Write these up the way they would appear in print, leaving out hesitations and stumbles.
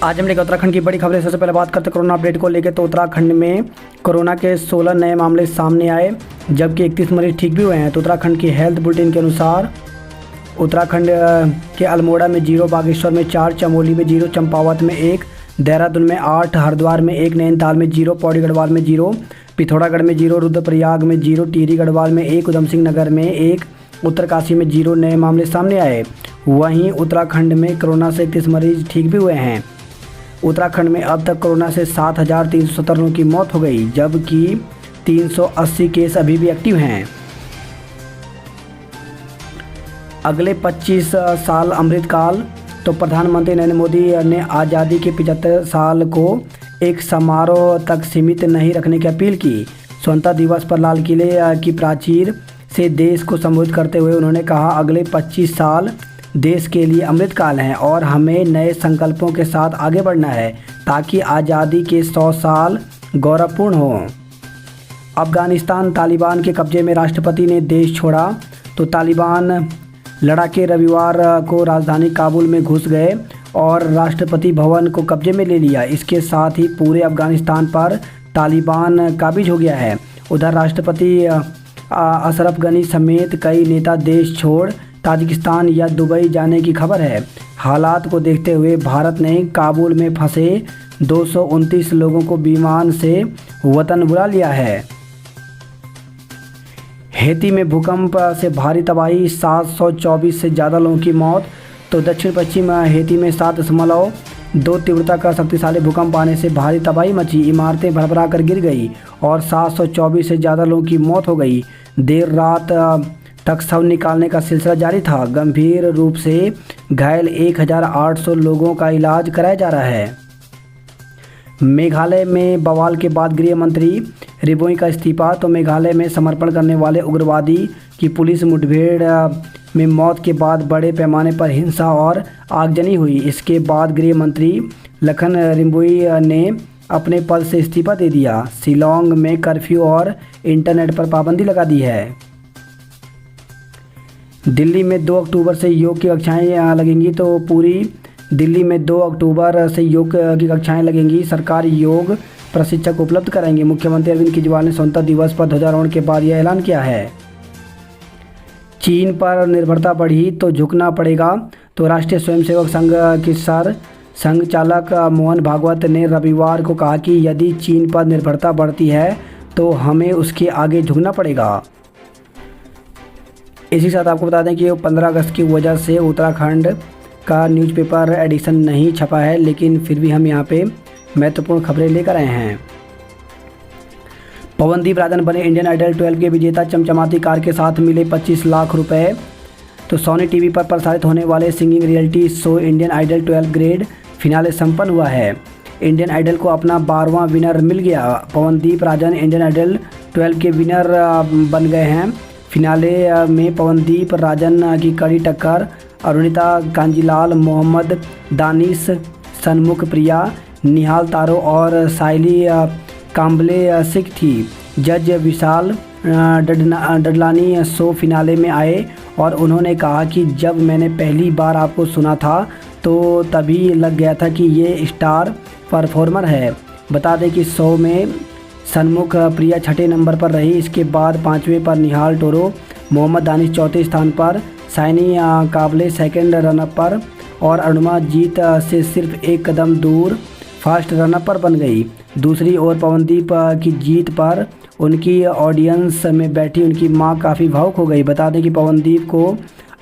आज हम लेकर उत्तराखंड की बड़ी खबरें। सबसे पहले बात करते हैं कोरोना अपडेट को लेकर। तो उत्तराखंड में कोरोना के 16 नए मामले सामने आए, जबकि 31 मरीज ठीक भी हुए हैं। तो उत्तराखंड की हेल्थ बुलेटिन के अनुसार उत्तराखंड के अल्मोड़ा में 0, बागेश्वर में 4, चमोली में 0, चंपावत में 1, देहरादून में 8, हरिद्वार में 1, नैनीताल में 0, पौड़ी गढ़वाल में 0, पिथौरागढ़ में 0, रुद्रप्रयाग में 0, टिहरी गढ़वाल में 1, उधम सिंह नगर में 1, उत्तरकाशी में 0 नए मामले सामने आए। वहीं उत्तराखंड में कोरोना से 31 मरीज ठीक भी हुए हैं। उत्तराखंड में अब तक कोरोना से 7,370 लोगों की मौत हो गई, जबकि 380 केस अभी भी एक्टिव हैं। अगले 25 साल अमृतकाल। तो प्रधानमंत्री नरेंद्र मोदी ने आज़ादी के 75 साल को एक समारोह तक सीमित नहीं रखने की अपील की। स्वतंत्रता दिवस पर लाल किले की प्राचीर से देश को संबोधित करते हुए उन्होंने कहा, अगले 25 साल देश के लिए अमृतकाल हैं और हमें नए संकल्पों के साथ आगे बढ़ना है ताकि आज़ादी के 100 साल गौरवपूर्ण हों। अफगानिस्तान तालिबान के कब्जे में, राष्ट्रपति ने देश छोड़ा। तो तालिबान लड़ाके रविवार को राजधानी काबुल में घुस गए और राष्ट्रपति भवन को कब्जे में ले लिया। इसके साथ ही पूरे अफगानिस्तान पर तालिबान काबिज हो गया है। उधर राष्ट्रपति अशरफ गनी समेत कई नेता देश छोड़ ताजिकिस्तान या दुबई जाने की खबर है। हालात को देखते हुए भारत ने काबुल में फंसे 229 लोगों को विमान से वतन बुला लिया है। हैती में भूकंप से भारी तबाही, 724 से ज़्यादा लोगों की मौत। तो दक्षिण पश्चिम हैती में 7.2 तीव्रता का शक्तिशाली भूकंप आने से भारी तबाही मची, इमारतें भरभरा कर गिर गई और 724 से ज़्यादा लोगों की मौत हो गई। देर रात तक शव निकालने का सिलसिला जारी था। गंभीर रूप से घायल 1,800 लोगों का इलाज कराया जा रहा है। मेघालय में बवाल के बाद गृह मंत्री रिबोई का इस्तीफा। तो मेघालय में समर्पण करने वाले उग्रवादी की पुलिस मुठभेड़ में मौत के बाद बड़े पैमाने पर हिंसा और आगजनी हुई। इसके बाद गृह मंत्री लखन रिबोई ने अपने पद से इस्तीफा दे दिया। शिलोंग में कर्फ्यू और इंटरनेट पर पाबंदी लगा दी है। दिल्ली में 2 अक्टूबर से योग की कक्षाएं लगेंगी। तो पूरी दिल्ली में 2 अक्टूबर से योग की कक्षाएं लगेंगी। सरकार योग प्रशिक्षक उपलब्ध कराएंगे। मुख्यमंत्री अरविंद केजरीवाल ने स्वतंत्रता दिवस पर ध्वजारोहण के बाद यह ऐलान किया है। चीन पर निर्भरता बढ़ी तो झुकना पड़ेगा। तो राष्ट्रीय स्वयंसेवक संघ के संघ चालक मोहन भागवत ने रविवार को कहा कि यदि चीन पर निर्भरता बढ़ती है तो हमें उसके आगे झुकना पड़ेगा। इसी साथ आपको बता दें कि 15 अगस्त की वजह से उत्तराखंड का न्यूज़पेपर एडिशन नहीं छपा है, लेकिन फिर भी हम यहाँ पे महत्वपूर्ण खबरें लेकर आए हैं। पवनदीप राजन बने इंडियन आइडल 12 के विजेता। चमचमाती कार के साथ मिले 25 लाख रुपए। तो सोनी टीवी पर प्रसारित होने वाले singing reality show Indian Idol 12 grand finale संपन्न हुआ है। इंडियन आइडल को अपना 12वां विनर मिल गया। पवनदीप राजन इंडियन आइडल 12 के विनर बन गए हैं। फिनाले में पवनदीप राजन की कड़ी टक्कर अरुणिता कांजीलाल, मोहम्मद दानिश, सन्मुख प्रिया, निहाल तारो और साइली काम्बले सिख थी। जज विशाल डडलानी शो फिनाले में आए और उन्होंने कहा कि जब मैंने पहली बार आपको सुना था तो तभी लग गया था कि ये स्टार परफॉर्मर है। बता दें कि शो में सन्मुख प्रिया 6ठे नंबर पर रही। इसके बाद 5वें पर निहाल टोरो, मोहम्मद दानिश 4थे स्थान पर, साइनी काबले 2nd रनअप पर और अरुणिमा जीत से सिर्फ 1 कदम दूर फर्स्ट रनअप पर बन गई। दूसरी ओर पवनदीप की जीत पर उनकी ऑडियंस में बैठी उनकी मां काफ़ी भावुक हो गई। बता दें कि पवनदीप को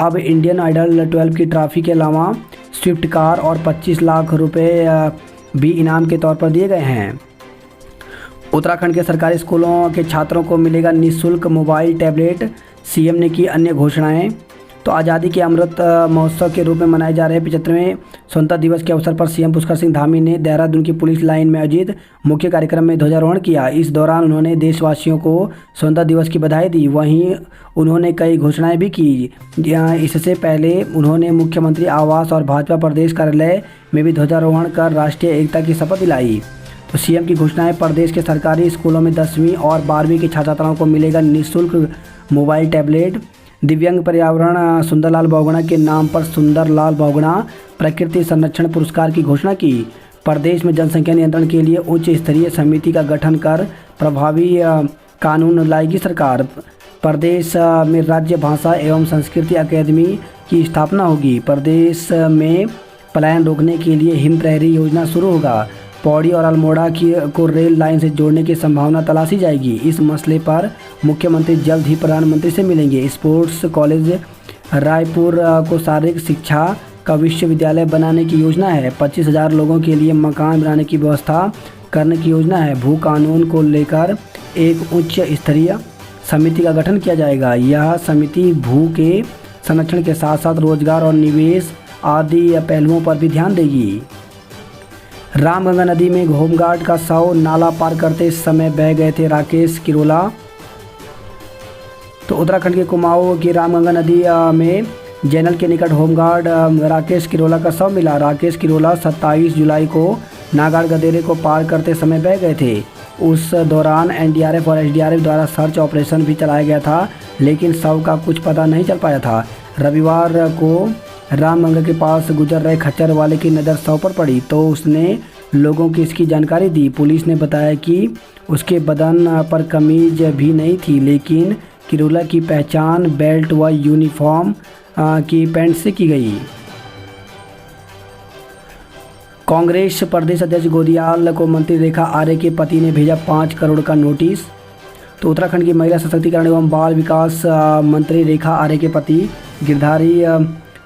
अब इंडियन आइडल 12 की ट्रॉफी के अलावा स्विफ्ट कार और 25 लाख रुपए भी इनाम के तौर पर दिए गए हैं। उत्तराखंड के सरकारी स्कूलों के छात्रों को मिलेगा निःशुल्क मोबाइल टैबलेट। सीएम ने की अन्य घोषणाएं। तो आज़ादी के अमृत महोत्सव के रूप में मनाए जा रहे 75वें स्वतंत्रता दिवस के अवसर पर सीएम पुष्कर सिंह धामी ने देहरादून की पुलिस लाइन में आयोजित मुख्य कार्यक्रम में ध्वजारोहण किया। इस दौरान उन्होंने देशवासियों को स्वतंत्रता दिवस की बधाई दी। वहीं उन्होंने कई घोषणाएं भी की। इससे पहले उन्होंने मुख्यमंत्री आवास और भाजपा प्रदेश कार्यालय में भी ध्वजारोहण कर राष्ट्रीय एकता की शपथ दिलाई। तो सीएम की घोषणाएं, प्रदेश के सरकारी स्कूलों में 10वीं और 12वीं के छात्र छात्राओं को मिलेगा निःशुल्क मोबाइल टैबलेट। दिव्यांग पर्यावरण सुंदरलाल बहुगुणा के नाम पर सुंदरलाल बहुगुणा प्रकृति संरक्षण पुरस्कार की घोषणा की। प्रदेश में जनसंख्या नियंत्रण के लिए उच्च स्तरीय समिति का गठन कर प्रभावी कानून लाएगी सरकार। प्रदेश में राज्य भाषा एवं संस्कृति अकादमी की स्थापना होगी। प्रदेश में पलायन रोकने के लिए हिम प्रहरी योजना शुरू होगा। पौड़ी और अल्मोड़ा को रेल लाइन से जोड़ने की संभावना तलाशी जाएगी। इस मसले पर मुख्यमंत्री जल्द ही प्रधानमंत्री से मिलेंगे। स्पोर्ट्स कॉलेज रायपुर को शारीरिक शिक्षा का विश्वविद्यालय बनाने की योजना है। 25,000 लोगों के लिए मकान बनाने की व्यवस्था करने की योजना है। भू कानून को लेकर एक उच्च स्तरीय समिति का गठन किया जाएगा। यह समिति भू के संरक्षण के साथ साथ रोजगार और निवेश आदि पहलुओं पर भी ध्यान देगी। रामगंगा नदी में होमगार्ड का शव नाला पार करते समय बह गए थे राकेश किरोला। तो उत्तराखंड के कुमाऊं की रामगंगा नदी में जैनल के निकट होमगार्ड राकेश किरोला का शव मिला। राकेश किरोला 27 जुलाई को नागाड़ गदेरे को पार करते समय बह गए थे। उस दौरान एनडीआरएफ और एसडीआरएफ द्वारा सर्च ऑपरेशन भी चलाया गया था, लेकिन शव का कुछ पता नहीं चल पाया था। रविवार को रामगंगा के पास गुजर रहे खच्चर वाले की नज़र शव पर पड़ी तो उसने लोगों की इसकी जानकारी दी। पुलिस ने बताया कि उसके बदन पर कमीज भी नहीं थी, लेकिन किरोला की पहचान बेल्ट व यूनिफॉर्म की पैंट से की गई। कांग्रेस प्रदेश अध्यक्ष गोदियाल को मंत्री रेखा आर्य के पति ने भेजा 5 करोड़ का नोटिस। तो उत्तराखंड की महिला सशक्तिकरण एवं बाल विकास मंत्री रेखा आर्य के पति गिरधारी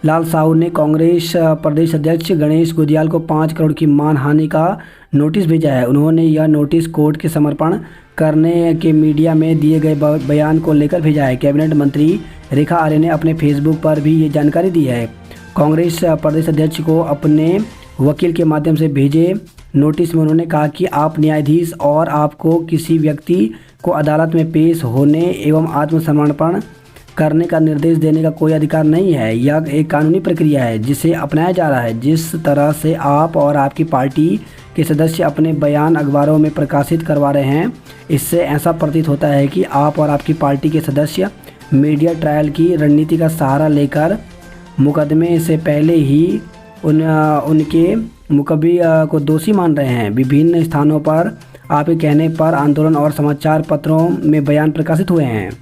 लाल साहू ने कांग्रेस प्रदेश अध्यक्ष गणेश गोदियाल को 5 करोड़ की मानहानि का नोटिस भेजा है। उन्होंने यह नोटिस कोर्ट के समर्पण करने के मीडिया में दिए गए बयान को लेकर भेजा है। कैबिनेट मंत्री रेखा आर्य ने अपने फेसबुक पर भी ये जानकारी दी है। कांग्रेस प्रदेश अध्यक्ष को अपने वकील के माध्यम से भेजे नोटिस में उन्होंने कहा कि आप न्यायाधीश और आपको किसी व्यक्ति को अदालत में पेश होने एवं आत्मसमर्पण करने का निर्देश देने का कोई अधिकार नहीं है। यह एक कानूनी प्रक्रिया है जिसे अपनाया जा रहा है। जिस तरह से आप और आपकी पार्टी के सदस्य अपने बयान अखबारों में प्रकाशित करवा रहे हैं, इससे ऐसा प्रतीत होता है कि आप और आपकी पार्टी के सदस्य मीडिया ट्रायल की रणनीति का सहारा लेकर मुकदमे से पहले ही उनके मुकब्बी को दोषी मान रहे हैं। विभिन्न स्थानों पर आपके कहने पर आंदोलन और समाचार पत्रों में बयान प्रकाशित हुए हैं।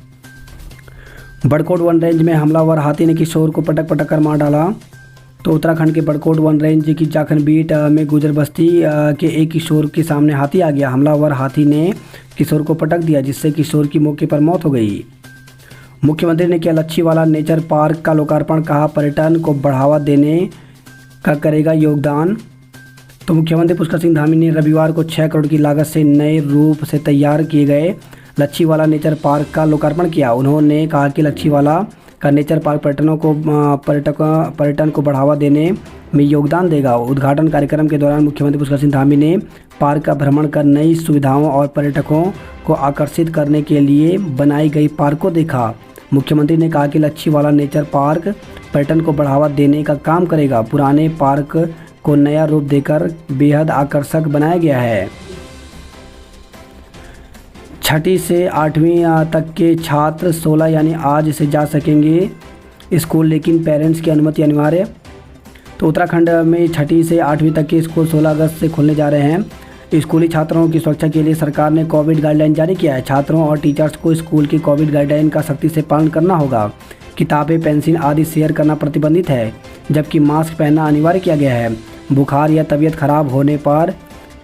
बड़कोट वन रेंज में हमलावर हाथी ने किशोर को पटक पटक कर मार डाला। तो उत्तराखंड के बड़कोट वन रेंज की जाखन बीट में गुजर बस्ती के एक किशोर के सामने हाथी आ गया। हमलावर हाथी ने किशोर को पटक दिया, जिससे किशोर की मौके पर मौत हो गई। मुख्यमंत्री ने किया लच्छीवाला नेचर पार्क का लोकार्पण, कहा पर्यटन को बढ़ावा देने का करेगा योगदान। तो मुख्यमंत्री पुष्कर सिंह धामी ने रविवार को 6 करोड़ की लागत से नए रूप से तैयार किए गए लच्छीवाला नेचर पार्क का लोकार्पण किया। उन्होंने कहा कि लच्छीवाला का नेचर पार्क पर्यटन को बढ़ावा देने में योगदान देगा। उद्घाटन कार्यक्रम के दौरान मुख्यमंत्री पुष्कर सिंह धामी ने पार्क का भ्रमण कर नई सुविधाओं और पर्यटकों को आकर्षित करने के लिए बनाई गई पार्क को देखा। मुख्यमंत्री ने कहा कि लच्छीवाला नेचर पार्क पर्यटन को बढ़ावा देने का काम करेगा। पुराने पार्क को नया रूप देकर बेहद आकर्षक बनाया गया है। 6ठी से 8वीं तक के छात्र 16 यानी आज से जा सकेंगे स्कूल, लेकिन पेरेंट्स की अनुमति अनिवार्य। तो उत्तराखंड में 6ठी से 8वीं तक के स्कूल 16 अगस्त से खुलने जा रहे हैं। स्कूली छात्रों की सुरक्षा के लिए सरकार ने कोविड गाइडलाइन जारी किया है। छात्रों और टीचर्स को स्कूल की कोविड गाइडलाइन का सख्ती से पालन करना होगा। किताबें, पेंसिल आदि शेयर करना प्रतिबंधित है, जबकि मास्क पहनना अनिवार्य किया गया है। बुखार या तबीयत खराब होने पर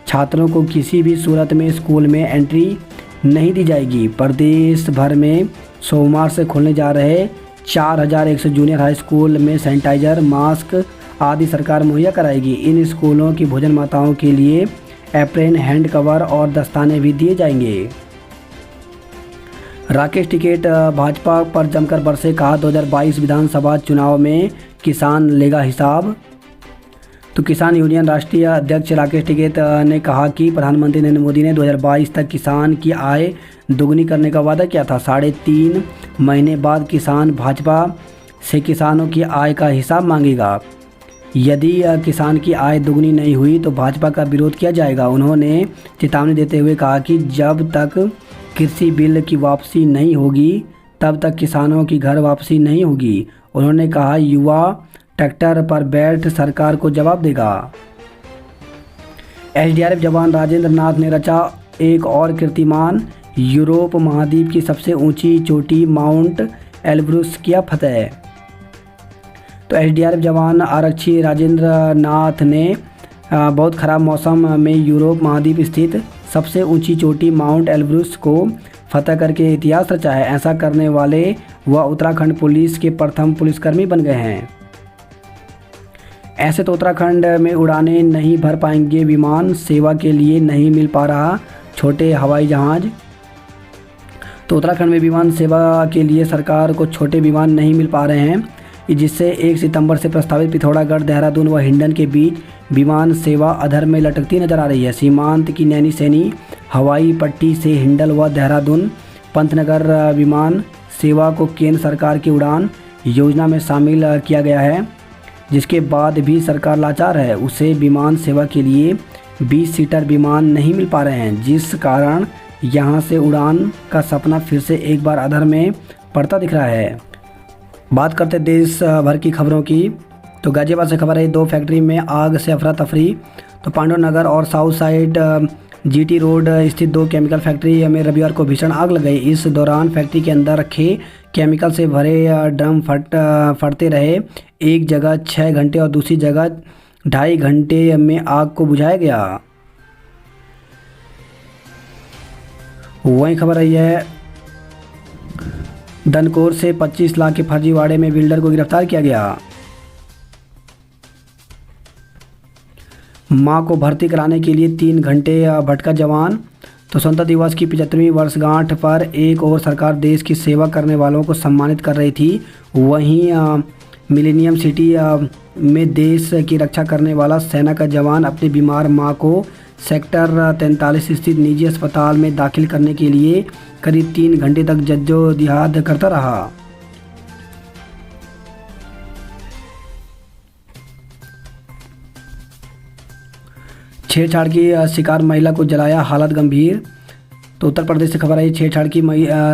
छात्रों को किसी भी सूरत में स्कूल में एंट्री नहीं दी जाएगी। प्रदेश भर में सोमवार से खुलने जा रहे 4100 जूनियर हाई स्कूल में सैनिटाइजर, मास्क आदि सरकार मुहैया कराएगी। इन स्कूलों की भोजन माताओं के लिए एप्रेन, हैंड कवर और दस्ताने भी दिए जाएंगे। राकेश टिकैत भाजपा पर जमकर बरसे, कहा 2022 विधानसभा चुनाव में किसान लेगा हिसाब। तो किसान यूनियन राष्ट्रीय अध्यक्ष राकेश टिकैत ने कहा कि प्रधानमंत्री नरेंद्र मोदी ने 2022 तक किसान की आय दोगुनी करने का वादा किया था। 3.5 महीने बाद किसान भाजपा से किसानों की आय का हिसाब मांगेगा। यदि किसान की आय दोगुनी नहीं हुई तो भाजपा का विरोध किया जाएगा। उन्होंने चेतावनी देते हुए कहा कि जब तक कृषि बिल की वापसी नहीं होगी तब तक किसानों की घर वापसी नहीं होगी। उन्होंने कहा, युवा ट्रैक्टर पर बैठ सरकार को जवाब देगा। एसडीआरएफ जवान राजेंद्र नाथ ने रचा एक और कीर्तिमान, यूरोप महाद्वीप की सबसे ऊंची चोटी माउंट एल्ब्रुस किया फतेह। तो एसडीआरएफ जवान आरक्षी राजेंद्र नाथ ने बहुत ख़राब मौसम में यूरोप महाद्वीप स्थित सबसे ऊंची चोटी माउंट एल्ब्रुस को फतह करके इतिहास रचा है। ऐसा करने वाले वह उत्तराखंड पुलिस के प्रथम पुलिसकर्मी बन गए हैं। ऐसे तो उत्तराखंड में उड़ानें नहीं भर पाएंगे विमान, सेवा के लिए नहीं मिल पा रहा छोटे हवाई जहाज़। तो उत्तराखंड में विमान सेवा के लिए सरकार को छोटे विमान नहीं मिल पा रहे हैं, जिससे 1 सितंबर से प्रस्तावित पिथौरागढ़, देहरादून व हिंडन के बीच विमान सेवा अधर में लटकती नजर आ रही है। सीमांत की नैनी सैनी हवाई पट्टी से हिंडल व देहरादून पंतनगर विमान सेवा को केंद्र सरकार की उड़ान योजना में शामिल किया गया है, जिसके बाद भी सरकार लाचार है। उसे विमान सेवा के लिए 20 सीटर विमान नहीं मिल पा रहे हैं, जिस कारण यहां से उड़ान का सपना फिर से एक बार अधर में पड़ता दिख रहा है। बात करते देश भर की खबरों की, तो गाजियाबाद से खबर है, 2 फैक्ट्री में आग से अफरा तफरी। तो पांडव नगर और साउथ साइड जीटी रोड स्थित 2 केमिकल फैक्ट्री में रविवार को भीषण आग लग गई। इस दौरान फैक्ट्री के अंदर रखे केमिकल से भरे ड्रम फटते रहे। एक जगह 6 घंटे और दूसरी जगह 2.5 घंटे में आग को बुझाया गया। वहीं खबर आई है, धनकोर से 25 लाख के फर्जीवाड़े में बिल्डर को गिरफ्तार किया गया। मां को भर्ती कराने के लिए 3 घंटे भटका जवान। तो स्वतंत्रता दिवस की 75वीं वर्षगांठ पर एक और सरकार देश की सेवा करने वालों को सम्मानित कर रही थी, वहीं मिलेनियम सिटी में देश की रक्षा करने वाला सेना का जवान अपनी बीमार मां को सेक्टर 43 स्थित निजी अस्पताल में दाखिल करने के लिए करीब 3 घंटे तक जद्दोजहद करता रहा। छेड़छाड़ की शिकार महिला को जलाया, हालत गंभीर। तो उत्तर प्रदेश से खबर आई, छेड़छाड़ की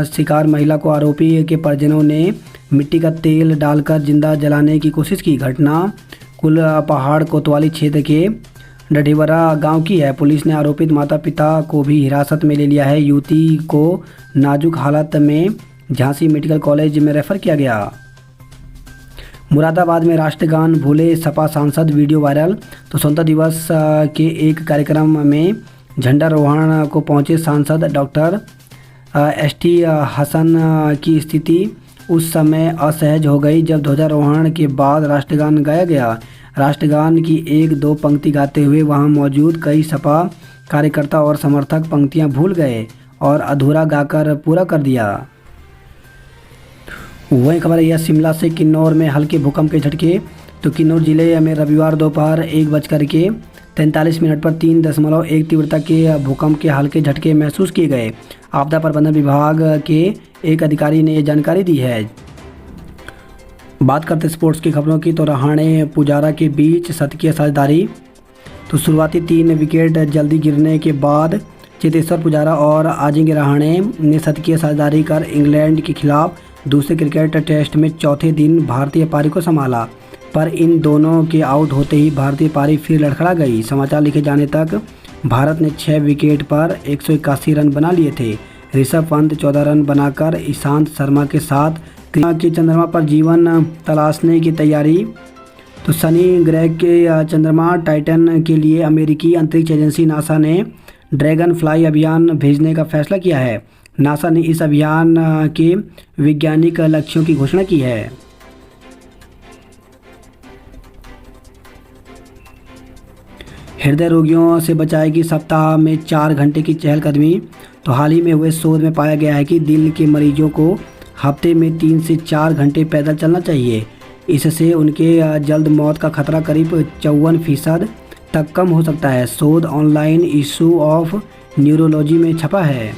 शिकार महिला को आरोपी के परिजनों ने मिट्टी का तेल डालकर जिंदा जलाने की कोशिश की। घटना कुल पहाड़ कोतवाली क्षेत्र के डढेवरा गांव की है। पुलिस ने आरोपित माता पिता को भी हिरासत में ले लिया है। युवती को नाजुक हालत में झांसी मेडिकल कॉलेज में रेफर किया गया। मुरादाबाद में राष्ट्रगान भूले सपा सांसद, वीडियो वायरल। तो स्वतंत्रता दिवस के एक कार्यक्रम में झंडारोहण को पहुंचे सांसद डॉक्टर एसटी हसन की स्थिति उस समय असहज हो गई जब ध्वजारोहण के बाद राष्ट्रगान गाया गया। राष्ट्रगान की 1-2 पंक्ति गाते हुए वहां मौजूद कई सपा कार्यकर्ता और समर्थक पंक्तियां भूल गए और अधूरा गाकर पूरा कर दिया। वही खबर है, शिमला से किन्नौर में हल्के भूकंप के झटके। तो किन्नौर जिले में रविवार दोपहर 1:43 पर 3.1 तीव्रता के भूकंप के हल्के झटके महसूस किए गए। आपदा प्रबंधन विभाग के एक अधिकारी ने यह जानकारी दी है। बात करते स्पोर्ट्स की खबरों की, तो रहाणे पुजारा के बीच शतकीय साझेदारी। तो शुरुआती 3 विकेट जल्दी गिरने के बाद चेतेश्वर पुजारा और अजिंक्य रहाणे ने शतकीय साझेदारी कर इंग्लैंड के खिलाफ दूसरे क्रिकेट टेस्ट में चौथे दिन भारतीय पारी को संभाला, पर इन दोनों के आउट होते ही भारतीय पारी फिर लड़खड़ा गई। समाचार लिखे जाने तक भारत ने 6 विकेट पर 181 रन बना लिए थे। ऋषभ पंत 14 रन बनाकर ईशांत शर्मा के साथ के चंद्रमा पर जीवन तलाशने की तैयारी। तो शनि ग्रह के चंद्रमा टाइटन के लिए अमेरिकी अंतरिक्ष एजेंसी नासा ने ड्रैगन फ्लाई अभियान भेजने का फैसला किया है। नासा ने इस अभियान के वैज्ञानिक लक्ष्यों की घोषणा की है। हृदय रोगियों से बचाएगी सप्ताह में 4 घंटे की चहलकदमी। तो हाल ही में हुए शोध में पाया गया है कि दिल के मरीजों को हफ्ते में 3 से 4 घंटे पैदल चलना चाहिए। इससे उनके जल्द मौत का खतरा करीब 54% तक कम हो सकता है। शोध ऑनलाइन इशू ऑफ न्यूरोलॉजी में छपा है।